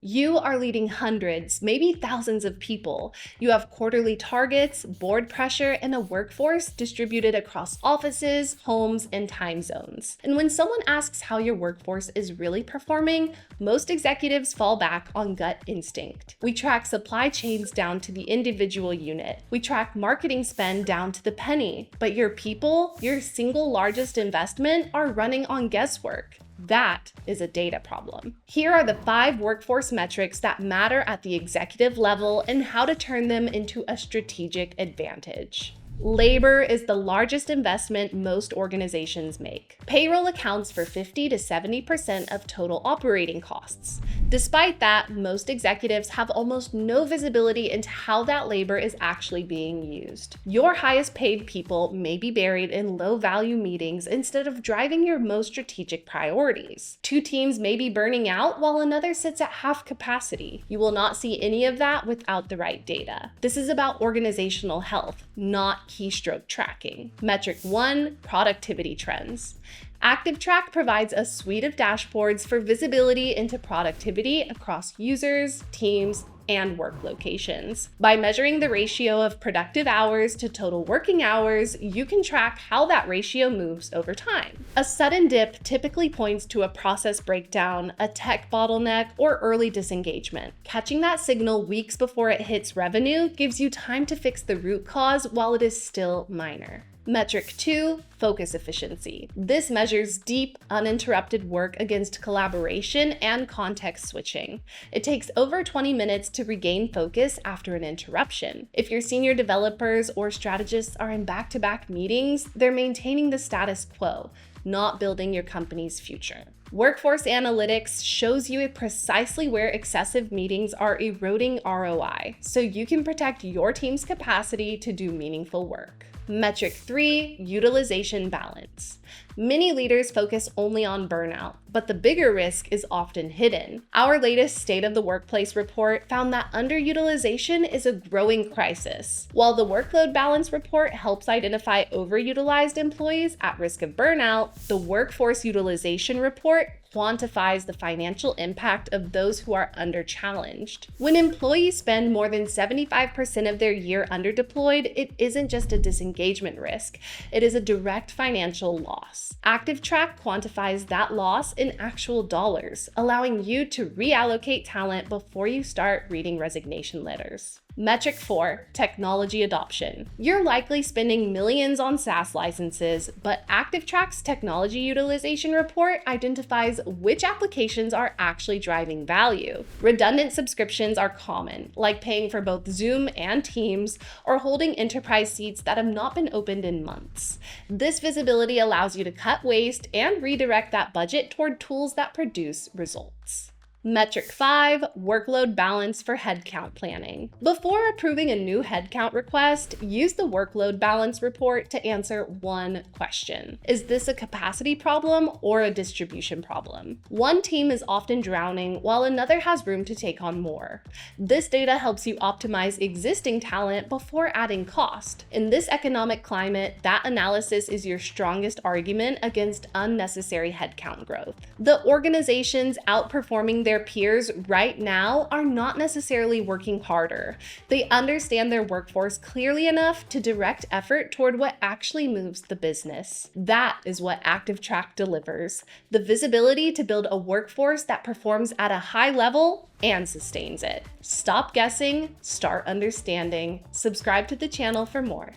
You are leading hundreds, maybe thousands of people. You have quarterly targets, board pressure, and a workforce distributed across offices, homes, and time zones. And when someone asks how your workforce is really performing, most executives fall back on gut instinct. We track supply chains down to the individual unit. We track marketing spend down to the penny. But your people, your single largest investment, are running on guesswork. That is a data problem. Here are the 5 workforce metrics that matter at the executive level and how to turn them into a strategic advantage. Labor is the largest investment most organizations make. Payroll accounts for 50 to 70% of total operating costs. Despite that, most executives have almost no visibility into how that labor is actually being used. Your highest paid people may be buried in low-value meetings instead of driving your most strategic priorities. 2 teams may be burning out while another sits at half capacity. You will not see any of that without the right data. This is about organizational health, not keystroke tracking. Metric 1, productivity trends. ActivTrak provides a suite of dashboards for visibility into productivity across users, teams, and work locations. By measuring the ratio of productive hours to total working hours, you can track how that ratio moves over time. A sudden dip typically points to a process breakdown, a tech bottleneck, or early disengagement. Catching that signal weeks before it hits revenue gives you time to fix the root cause while it is still minor. Metric 2, focus efficiency. This measures deep, uninterrupted work against collaboration and context switching. It takes over 20 minutes to regain focus after an interruption. If your senior developers or strategists are in back-to-back meetings, they're maintaining the status quo, not building your company's future. Workforce analytics shows you precisely where excessive meetings are eroding ROI, so you can protect your team's capacity to do meaningful work. Metric 3, utilization balance. Many leaders focus only on burnout, but the bigger risk is often hidden. Our latest State of the Workplace report found that underutilization is a growing crisis. While the Workload Balance report helps identify overutilized employees at risk of burnout, the Workforce Utilization report quantifies the financial impact of those who are under-challenged. When employees spend more than 75% of their year underdeployed, it isn't just a disengagement risk, it is a direct financial loss. ActivTrak quantifies that loss in actual dollars, allowing you to reallocate talent before you start reading resignation letters. Metric 4, technology adoption. You're likely spending millions on SaaS licenses, but ActivTrak's technology utilization report identifies which applications are actually driving value. Redundant subscriptions are common, like paying for both Zoom and Teams, or holding enterprise seats that have not been opened in months. This visibility allows you to cut waste and redirect that budget toward tools that produce results. Metric 5, workload balance for headcount planning. Before approving a new headcount request, use the workload balance report to answer one question. Is this a capacity problem or a distribution problem? One team is often drowning while another has room to take on more. This data helps you optimize existing talent before adding cost. In this economic climate, that analysis is your strongest argument against unnecessary headcount growth. The organizations outperforming their peers right now are not necessarily working harder. They understand their workforce clearly enough to direct effort toward what actually moves the business. That is what ActivTrak delivers: the visibility to build a workforce that performs at a high level and sustains it. Stop guessing, start understanding. Subscribe to the channel for more.